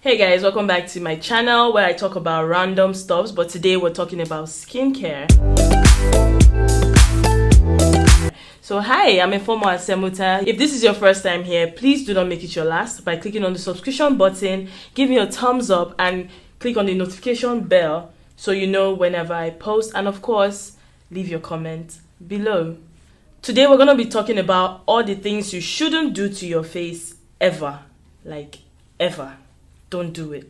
Hey guys, welcome back to my channel where I talk about random stuffs, but today we're talking about skincare. So hi, I'm Informo Asemuta. If this is your first time here, please do not make it your last by clicking on the subscription button, give me a thumbs up and click on the notification bell so you know whenever I post, and of course, leave your comment below. Today we're going to be talking about all the things you shouldn't do to your face ever. Like ever. Don't do it.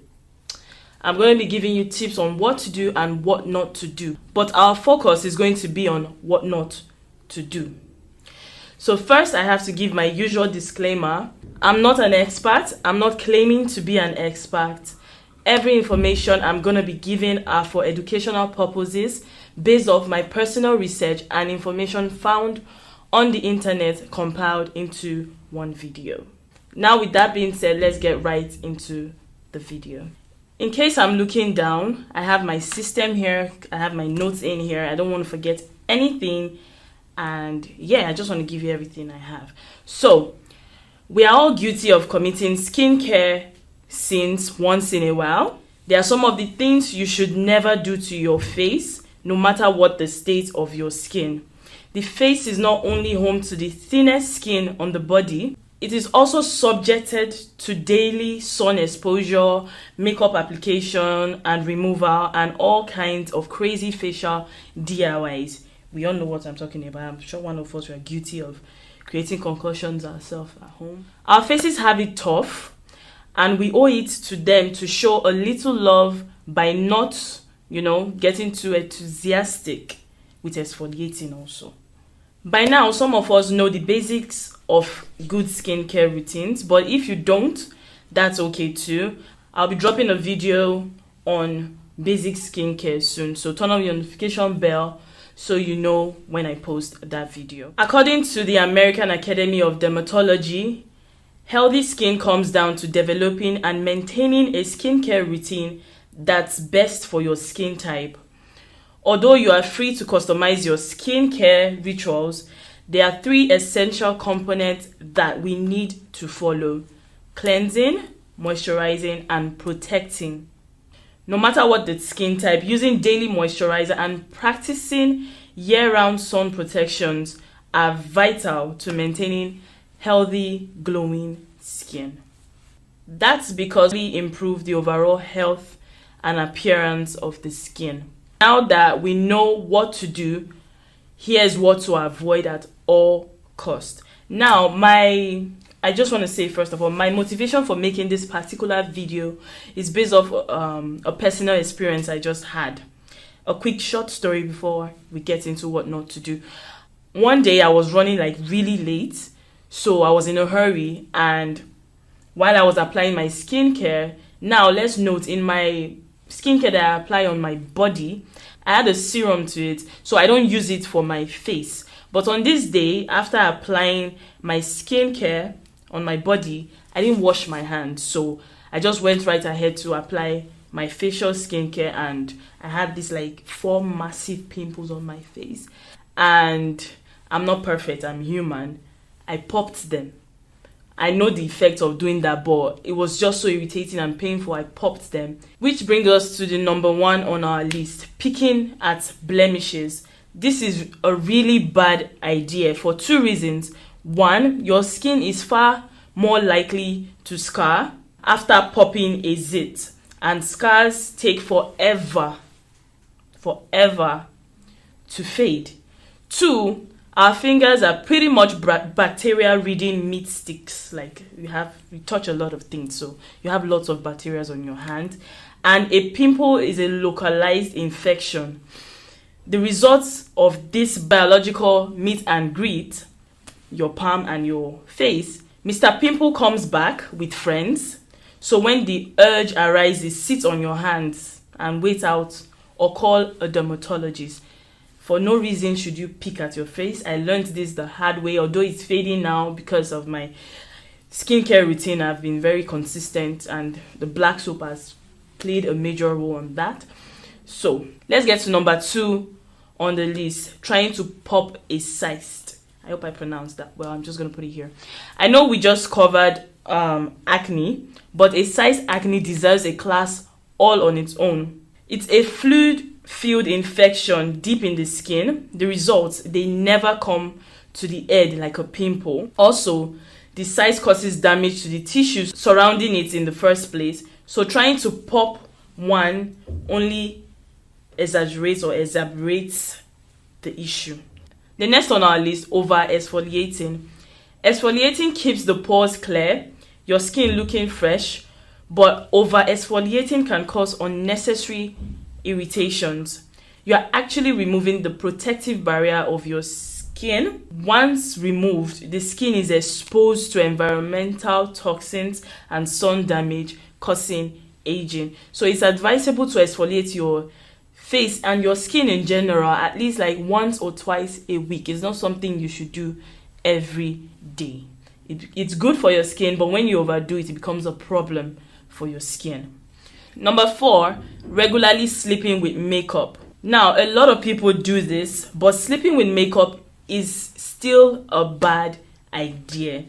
I'm going to be giving you tips on what to do and what not to do. But our focus is going to be on what not to do. So first, I have to give my usual disclaimer. I'm not an expert. I'm not claiming to be an expert. Every information I'm going to be giving are for educational purposes based off my personal research and information found on the internet compiled into one video. Now, with that being said, let's get right into the video. In case I'm looking down, I have my system here, I have my notes in here. I don't want to forget anything, and yeah, I just want to give you everything I have. So we are all guilty of committing skincare sins once in a while. There are some of the things you should never do to your face, no matter what the state of your skin. The face is not only home to the thinnest skin on the body, it is also subjected to daily sun exposure, makeup application and removal, and all kinds of crazy facial DIYs. We all know what I'm talking about. I'm sure one of us are guilty of creating concoctions ourselves at home. Our faces have it tough, and we owe it to them to show a little love by not, getting too enthusiastic with exfoliating also. By now, some of us know the basics of good skincare routines, but if you don't, that's okay too. I'll be dropping a video on basic skincare soon, so turn on your notification bell so you know when I post that video. According to the American Academy of Dermatology, healthy skin comes down to developing and maintaining a skincare routine that's best for your skin type. Although you are free to customize your skincare rituals, there are three essential components that we need to follow: cleansing, moisturizing, and protecting. No matter what the skin type, using daily moisturizer and practicing year-round sun protections are vital to maintaining healthy, glowing skin. That's because we improve the overall health and appearance of the skin. Now that we know what to do, here's what to avoid at all costs. Now, I just want to say, first of all, my motivation for making this particular video is based off a personal experience I just had. A quick short story before we get into what not to do. One day I was running really late, so I was in a hurry, and while I was applying my skincare, now let's note, in my skincare that I apply on my body, I had a serum to it, so I don't use it for my face. But on this day, after applying my skincare on my body, I didn't wash my hands, so I just went right ahead to apply my facial skincare, and I had these 4 massive pimples on my face. And I'm not perfect, I'm human. I popped them. I know the effect of doing that, but it was just so irritating and painful. I popped them. Which brings us to the number 1 on our list: picking at blemishes. This is a really bad idea for 2 reasons. 1, your skin is far more likely to scar after popping a zit, and scars take forever to fade. 2, our fingers are pretty much bacteria-ridden meat sticks. We touch a lot of things, so you have lots of bacteria on your hand. And a pimple is a localized infection. The results of this biological meet and greet, your palm and your face, Mr. Pimple comes back with friends. So when the urge arises, sit on your hands and wait out, or call a dermatologist. For no reason should you pick at your face. I learned this the hard way, although it's fading now because of my skincare routine. I've been very consistent, and the black soap has played a major role on that. So let's get to number 2 on the list: trying to pop a cyst. I hope I pronounced that well. I'm just going to put it here. I know we just covered acne, but a size acne deserves a class all on its own. It's a fluid-filled infection deep in the skin. The results, they never come to the head like a pimple. Also, the size causes damage to the tissues surrounding it in the first place. So trying to pop one only exaggerates or exacerbates the issue. The next on our list, over exfoliating. Exfoliating keeps the pores clear, your skin looking fresh, but over exfoliating can cause unnecessary irritations. You are actually removing the protective barrier of your skin. Once removed, the skin is exposed to environmental toxins and sun damage, causing aging. So it's advisable to exfoliate your face and your skin in general at least like once or twice a week. It's not something you should do every day. It's good for your skin, but when you overdo it, it becomes a problem for your skin. Number 4, regularly sleeping with makeup. Now, a lot of people do this, but sleeping with makeup is still a bad idea.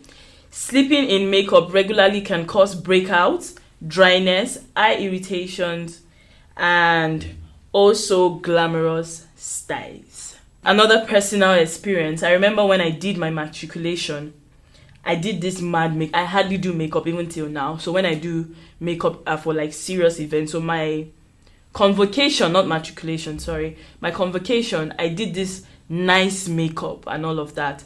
Sleeping in makeup regularly can cause breakouts, dryness, eye irritations, and also glamorous styles. Another personal experience. I remember when I did my matriculation, I did this mad makeup. I hardly do makeup even till now. So when I do makeup for like serious events, so my convocation, not matriculation, sorry, my convocation, I did this nice makeup and all of that.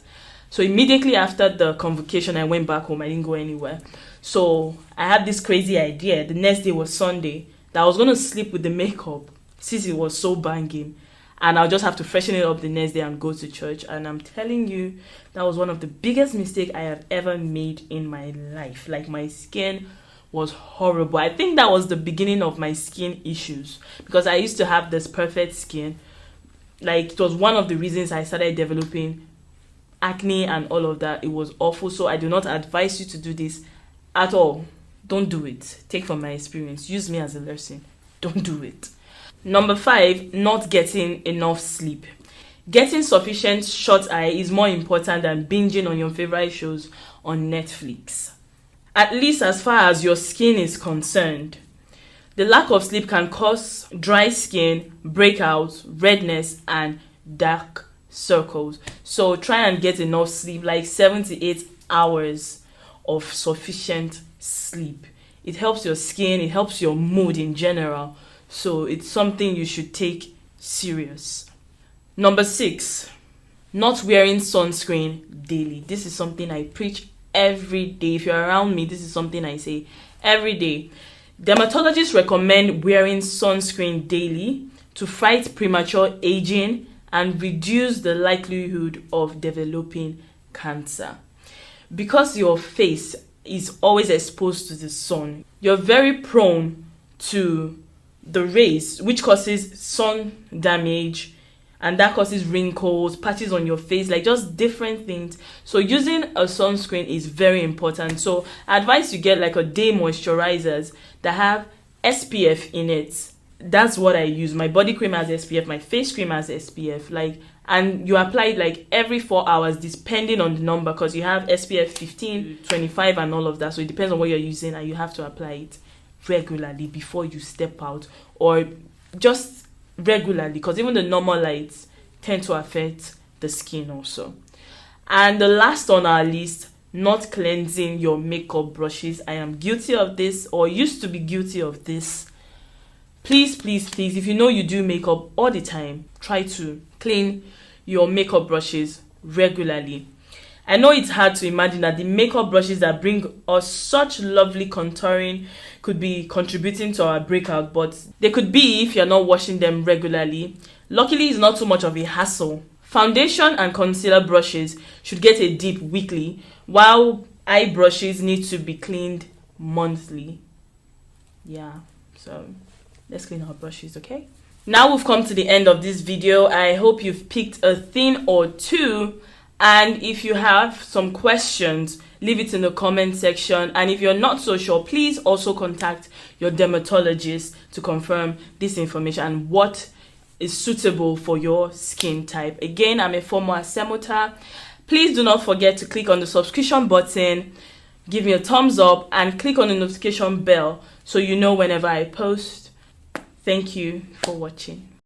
So immediately after the convocation, I went back home. I didn't go anywhere. So I had this crazy idea. The next day was Sunday, that I was going to sleep with the makeup since it was so banging. And I'll just have to freshen it up the next day and go to church. And I'm telling you, that was one of the biggest mistakes I have ever made in my life. Like, my skin was horrible. I think that was the beginning of my skin issues, because I used to have this perfect skin. Like, it was one of the reasons I started developing acne and all of that. It was awful. So I do not advise you to do this at all. Don't do it. Take from my experience. Use me as a lesson. Don't do it. Number 5, not getting enough sleep. Getting sufficient shut-eye is more important than binging on your favorite shows on Netflix. At least as far as your skin is concerned. The lack of sleep can cause dry skin, breakouts, redness, and dark circles. So try and get enough sleep, like 7 to 8 hours of sufficient sleep. It helps your skin, it helps your mood in general. So it's something you should take serious. Number 6, not wearing sunscreen daily. This is something I preach every day. If you're around me, this is something I say every day. Dermatologists recommend wearing sunscreen daily to fight premature aging and reduce the likelihood of developing cancer. Because your face is always exposed to the sun, you're very prone to the rays, which causes sun damage, and that causes wrinkles, patches on your face, like just different things. So using a sunscreen is very important. So I advise you get like a day moisturizers that have SPF in it. That's what I use. My body cream has SPF, my face cream has SPF, and you apply it like every 4 hours depending on the number, because you have SPF 15, 25 and all of that. So it depends on what you're using, and you have to apply it regularly before you step out, or just regularly, because even the normal lights tend to affect the skin also. And the last on our list, not cleansing your makeup brushes. I am guilty of this, or used to be guilty of this. Please, if you know you do makeup all the time, try to clean your makeup brushes regularly. I know it's hard to imagine that the makeup brushes that bring us such lovely contouring could be contributing to our breakout, but they could be if you're not washing them regularly. Luckily, it's not too much of a hassle. Foundation and concealer brushes should get a dip weekly, while eye brushes need to be cleaned monthly. Yeah, so let's clean our brushes, okay? Now we've come to the end of this video. I hope you've picked a thing or two. And if you have some questions, leave it in the comment section. And if you're not so sure, please also contact your dermatologist to confirm this information and what is suitable for your skin type. Again, I'm a former Semota. Please do not forget to click on the subscription button give me a thumbs up, and click on the notification bell so you know whenever I post. Thank you for watching.